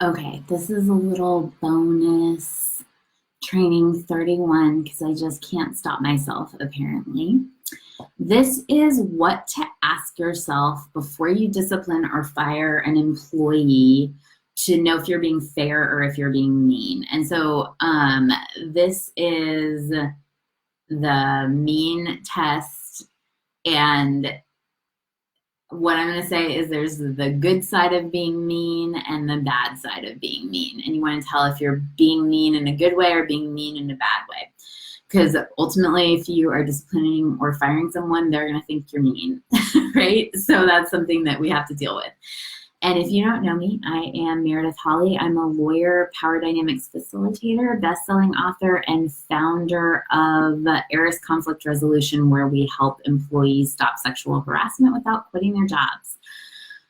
Okay, this is a little bonus training 31 because I just can't stop myself, apparently. This is what to ask yourself before you discipline or fire an employee to know if you're being fair or if you're being mean. And so this is the mean test. And what I'm going to say is there's the good side of being mean and the bad side of being mean. And you want to tell if you're being mean in a good way or being mean in a bad way. Because ultimately, if you are disciplining or firing someone, they're going to think you're mean, right? So that's something that we have to deal with. And if you don't know me, I am Meredith Hawley. I'm a lawyer, power dynamics facilitator, best-selling author, and founder of Eris Conflict Resolution, where we help employees stop sexual harassment without quitting their jobs.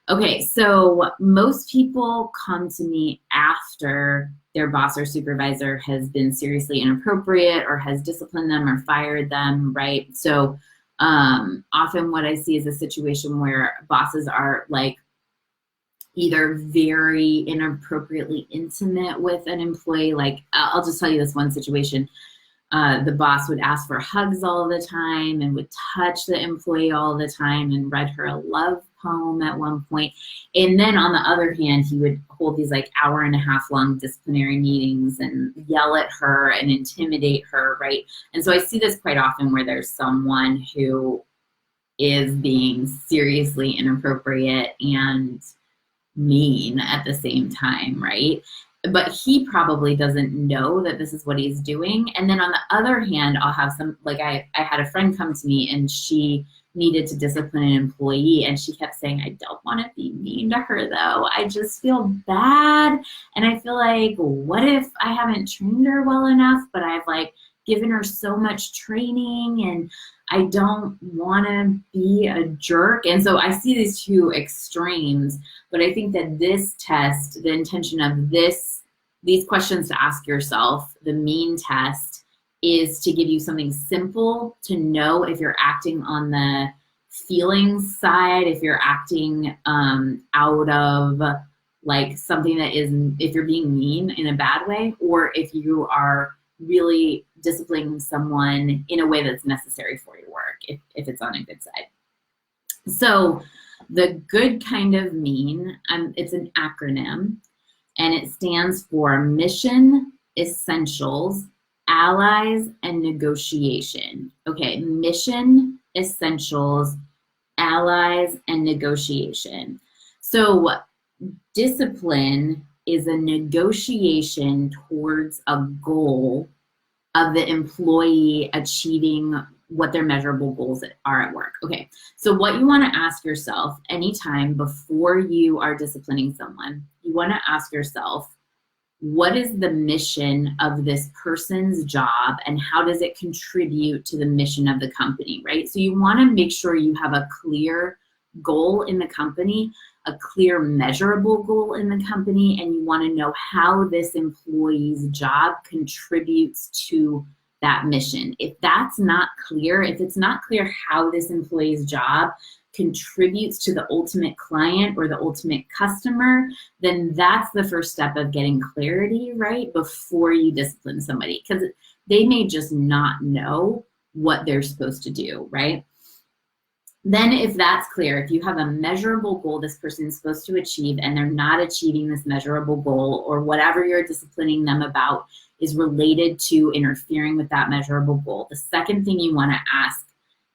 Okay, so most people come to me after their boss or supervisor has been seriously inappropriate or has disciplined them or fired them, right? So often what I see is a situation where bosses are like either very inappropriately intimate with an employee. Like, I'll just tell you this one situation. The boss would ask for hugs all the time and would touch the employee all the time and read her a love poem at one point. And then on the other hand, he would hold these like hour-and-a-half long disciplinary meetings and yell at her and intimidate her, right? And so I see this quite often where there's someone who is being seriously inappropriate and mean at the same time, right? But he probably doesn't know that this is what he's doing. And then on the other hand, I'll have some, like I had a friend come to me and she needed to discipline an employee and she kept saying, I don't want to be mean to her though. I just feel bad. And I feel like, what if I haven't trained her well enough, but I've like given her so much training and I don't want to be a jerk. And so I see these two extremes, but I think that this test, the intention of these questions to ask yourself, the mean test, is to give you something simple to know if you're acting on the feelings side, if you're acting out of like something that is, if you're being mean in a bad way, or if you are really disciplining someone in a way that's necessary for your work, if it's on a good side. So the good kind of mean, it's an acronym, and it stands for mission, essentials, allies, and negotiation. Okay, mission, essentials, allies, and negotiation. So discipline is a negotiation towards a goal of the employee achieving what their measurable goals are at work. Okay, so what you want to ask yourself anytime before you are disciplining someone, you want to ask yourself, what is the mission of this person's job and how does it contribute to the mission of the company, right? So you want to make sure you have a clear goal in the company, a clear measurable goal in the company, and you want to know how this employee's job contributes to that mission. If that's not clear, if it's not clear how this employee's job contributes to the ultimate client or the ultimate customer, then that's the first step of getting clarity, right? Before you discipline somebody, because they may just not know what they're supposed to do, right? Then if that's clear, if you have a measurable goal this person is supposed to achieve and they're not achieving this measurable goal, or whatever you're disciplining them about is related to interfering with that measurable goal, the second thing you want to ask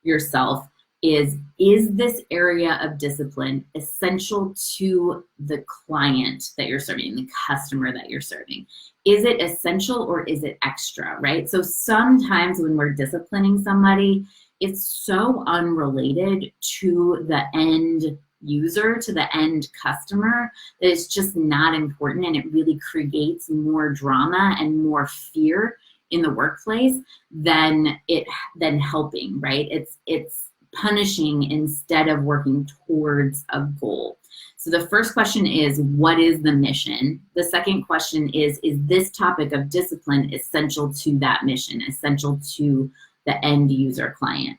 yourself is this area of discipline essential to the client that you're serving, the customer that you're serving? Is it essential or is it extra, right? So sometimes when we're disciplining somebody, it's so unrelated to the end user, to the end customer, that it's just not important, and it really creates more drama and more fear in the workplace than helping, right? It's punishing instead of working towards a goal. So the first question is, what is the mission? The second question is this topic of discipline essential to that mission, essential to the end user client?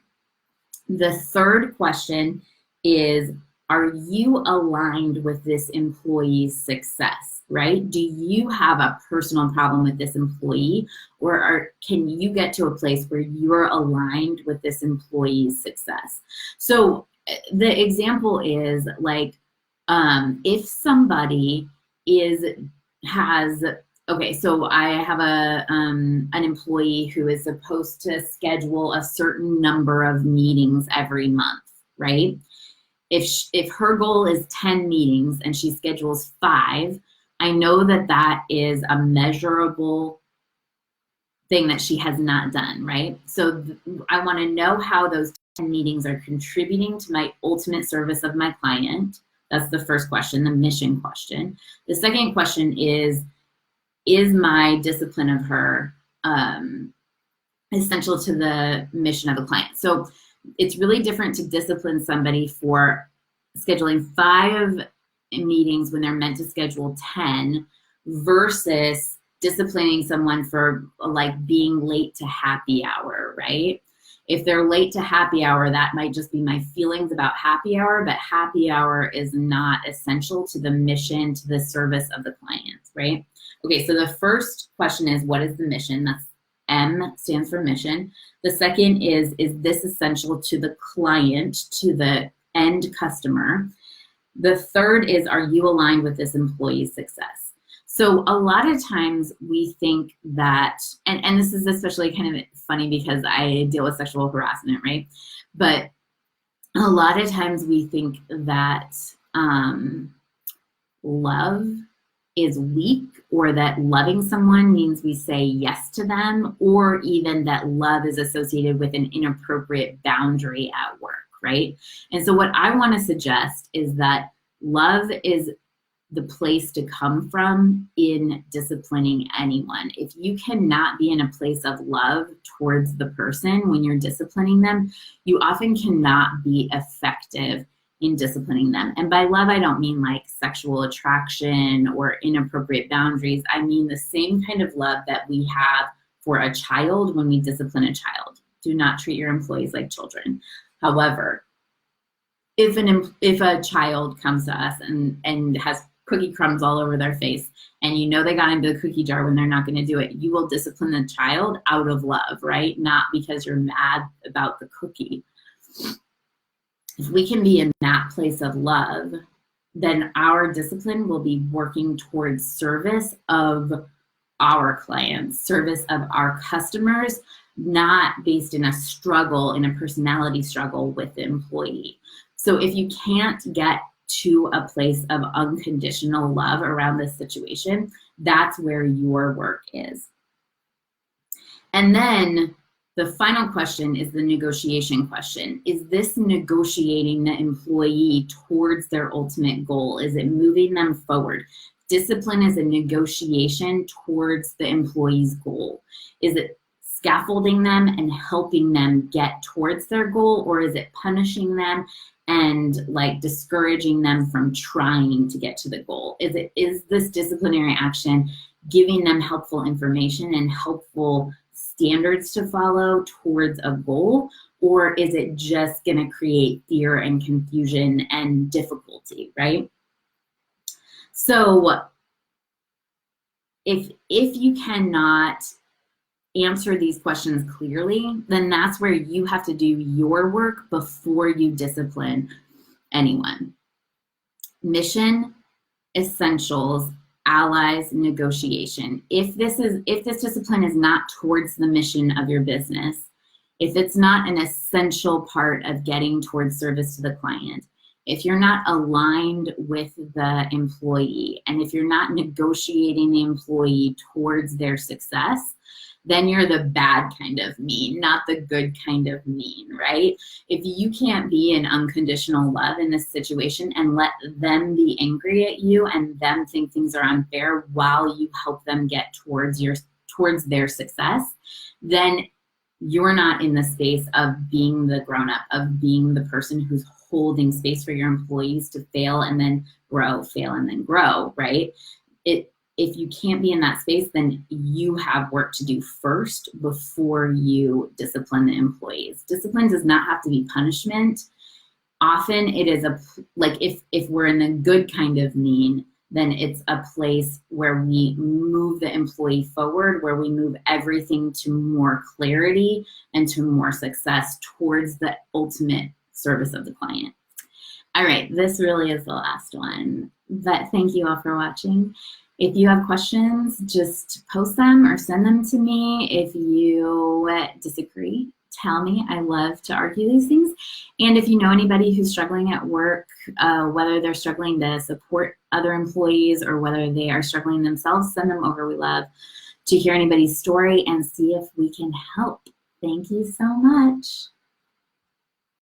The third question is, are you aligned with this employee's success, right? Do you have a personal problem with this employee, or can you get to a place where you're aligned with this employee's success? So the example is like, if somebody okay, so I have an employee who is supposed to schedule a certain number of meetings every month, right? If her goal is 10 meetings and she schedules 5, I know that that is a measurable thing that she has not done, right? So I want to know how those 10 meetings are contributing to my ultimate service of my client. That's the first question, the mission question. The second question is my discipline of her essential to the mission of the client? So it's really different to discipline somebody for scheduling 5 meetings when they're meant to schedule 10 versus disciplining someone for like being late to happy hour, right? If they're late to happy hour, that might just be my feelings about happy hour, but happy hour is not essential to the mission, to the service of the client, right? Okay, so the first question is, what is the mission? That's M stands for mission. The second is this essential to the client, to the end customer? The third is, are you aligned with this employee's success? So a lot of times we think that, and this is especially kind of funny because I deal with sexual harassment, right? But a lot of times we think that love is weak, or that loving someone means we say yes to them, or even that love is associated with an inappropriate boundary at work, right? And so what I want to suggest is that love is the place to come from in disciplining anyone. If you cannot be in a place of love towards the person when you're disciplining them, you often cannot be effective in disciplining them. And by love, I don't mean like sexual attraction or inappropriate boundaries. I mean the same kind of love that we have for a child when we discipline a child. Do not treat your employees like children. However, if a child comes to us and has cookie crumbs all over their face, and you know they got into the cookie jar when they're not going to do it, you will discipline the child out of love, right? Not because you're mad about the cookie. If we can be in that place of love, then our discipline will be working towards service of our clients, service of our customers, not based in a struggle, in a personality struggle with the employee. So if you can't get to a place of unconditional love around this situation, that's where your work is. And then the final question is the negotiation question. Is this negotiating the employee towards their ultimate goal? Is it moving them forward? Discipline is a negotiation towards the employee's goal. Is it scaffolding them and helping them get towards their goal, or is it punishing them and like discouraging them from trying to get to the goal? Is this disciplinary action giving them helpful information and helpful standards to follow towards a goal, or is it just going to create fear and confusion and difficulty, right? So if you cannot answer these questions clearly, then that's where you have to do your work before you discipline anyone. Mission, essentials, allies, negotiation. If this discipline is not towards the mission of your business, if it's not an essential part of getting towards service to the client, if you're not aligned with the employee, and if you're not negotiating the employee towards their success, then you're the bad kind of mean, not the good kind of mean, right? If you can't be in unconditional love in this situation and let them be angry at you and them think things are unfair while you help them get towards their success, then you're not in the space of being the grown-up, of being the person who's holding space for your employees to fail and then grow, fail and then grow, right? If you can't be in that space, then you have work to do first before you discipline the employees. Discipline does not have to be punishment. often it is like if we're in the good kind of mean, then it's a place where we move the employee forward, where we move everything to more clarity and to more success towards the ultimate service of the client. All right, this really is the last one, but thank you all for watching. If you have questions, just post them or send them to me. If you disagree, tell me. I love to argue these things. And if you know anybody who's struggling at work, whether they're struggling to support other employees or whether they are struggling themselves, send them over. We love to hear anybody's story and see if we can help. Thank you so much.